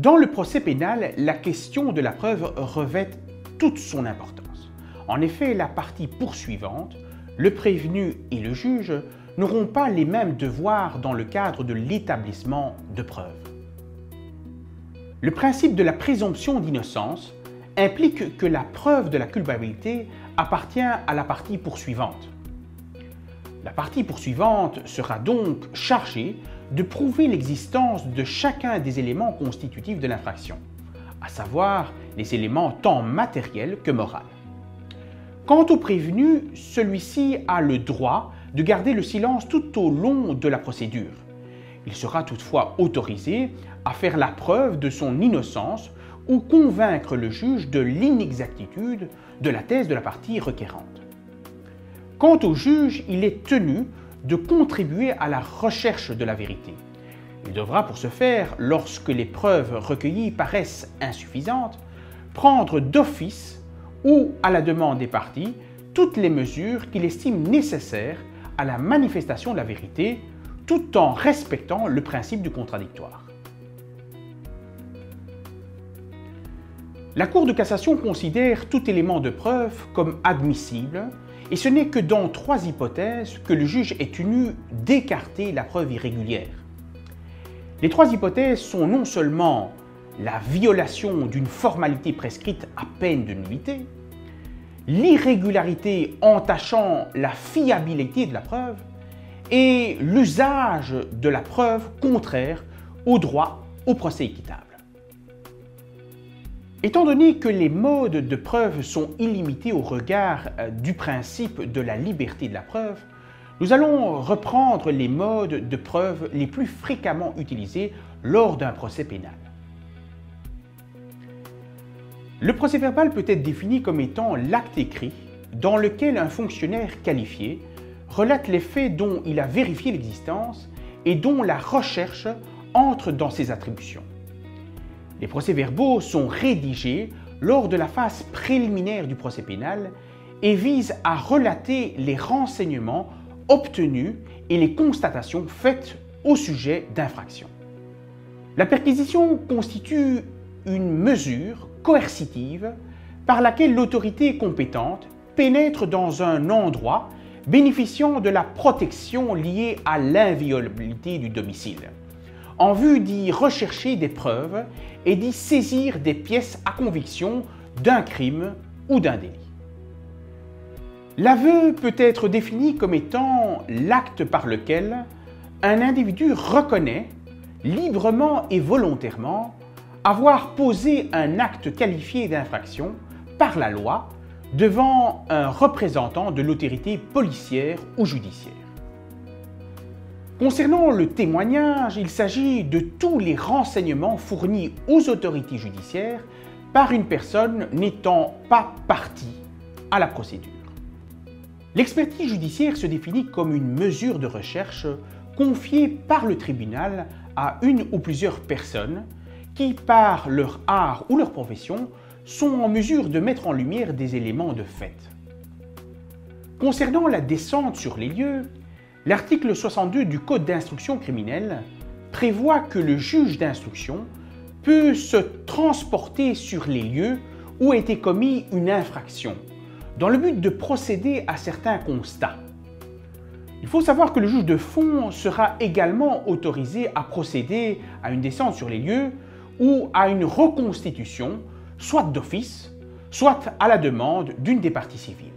Dans le procès pénal, la question de la preuve revêt toute son importance. En effet, la partie poursuivante, le prévenu et le juge n'auront pas les mêmes devoirs dans le cadre de l'établissement de preuves. Le principe de la présomption d'innocence implique que la preuve de la culpabilité appartient à la partie poursuivante. La partie poursuivante sera donc chargée de prouver l'existence de chacun des éléments constitutifs de l'infraction, à savoir les éléments tant matériels que moraux. Quant au prévenu, celui-ci a le droit de garder le silence tout au long de la procédure. Il sera toutefois autorisé à faire la preuve de son innocence ou convaincre le juge de l'inexactitude de la thèse de la partie requérante. Quant au juge, il est tenu de contribuer à la recherche de la vérité. Il devra pour ce faire, lorsque les preuves recueillies paraissent insuffisantes, prendre d'office ou à la demande des parties toutes les mesures qu'il estime nécessaires à la manifestation de la vérité, tout en respectant le principe du contradictoire. La Cour de cassation considère tout élément de preuve comme admissible et ce n'est que dans 3 hypothèses que le juge est tenu d'écarter la preuve irrégulière. Les 3 hypothèses sont non seulement la violation d'une formalité prescrite à peine de nullité, l'irrégularité entachant la fiabilité de la preuve et l'usage de la preuve contraire au droit au procès équitable. Étant donné que les modes de preuve sont illimités au regard du principe de la liberté de la preuve, nous allons reprendre les modes de preuve les plus fréquemment utilisés lors d'un procès pénal. Le procès-verbal peut être défini comme étant l'acte écrit dans lequel un fonctionnaire qualifié relate les faits dont il a vérifié l'existence et dont la recherche entre dans ses attributions. Les procès-verbaux sont rédigés lors de la phase préliminaire du procès pénal et visent à relater les renseignements obtenus et les constatations faites au sujet d'infractions. La perquisition constitue une mesure coercitive par laquelle l'autorité compétente pénètre dans un endroit bénéficiant de la protection liée à l'inviolabilité du domicile, en vue d'y rechercher des preuves et d'y saisir des pièces à conviction d'un crime ou d'un délit. L'aveu peut être défini comme étant l'acte par lequel un individu reconnaît, librement et volontairement, avoir posé un acte qualifié d'infraction par la loi devant un représentant de l'autorité policière ou judiciaire. Concernant le témoignage, il s'agit de tous les renseignements fournis aux autorités judiciaires par une personne n'étant pas partie à la procédure. L'expertise judiciaire se définit comme une mesure de recherche confiée par le tribunal à une ou plusieurs personnes qui, par leur art ou leur profession, sont en mesure de mettre en lumière des éléments de fait. Concernant la descente sur les lieux, l'article 62 du Code d'instruction criminelle prévoit que le juge d'instruction peut se transporter sur les lieux où a été commis une infraction, dans le but de procéder à certains constats. Il faut savoir que le juge de fond sera également autorisé à procéder à une descente sur les lieux ou à une reconstitution, soit d'office, soit à la demande d'une des parties civiles.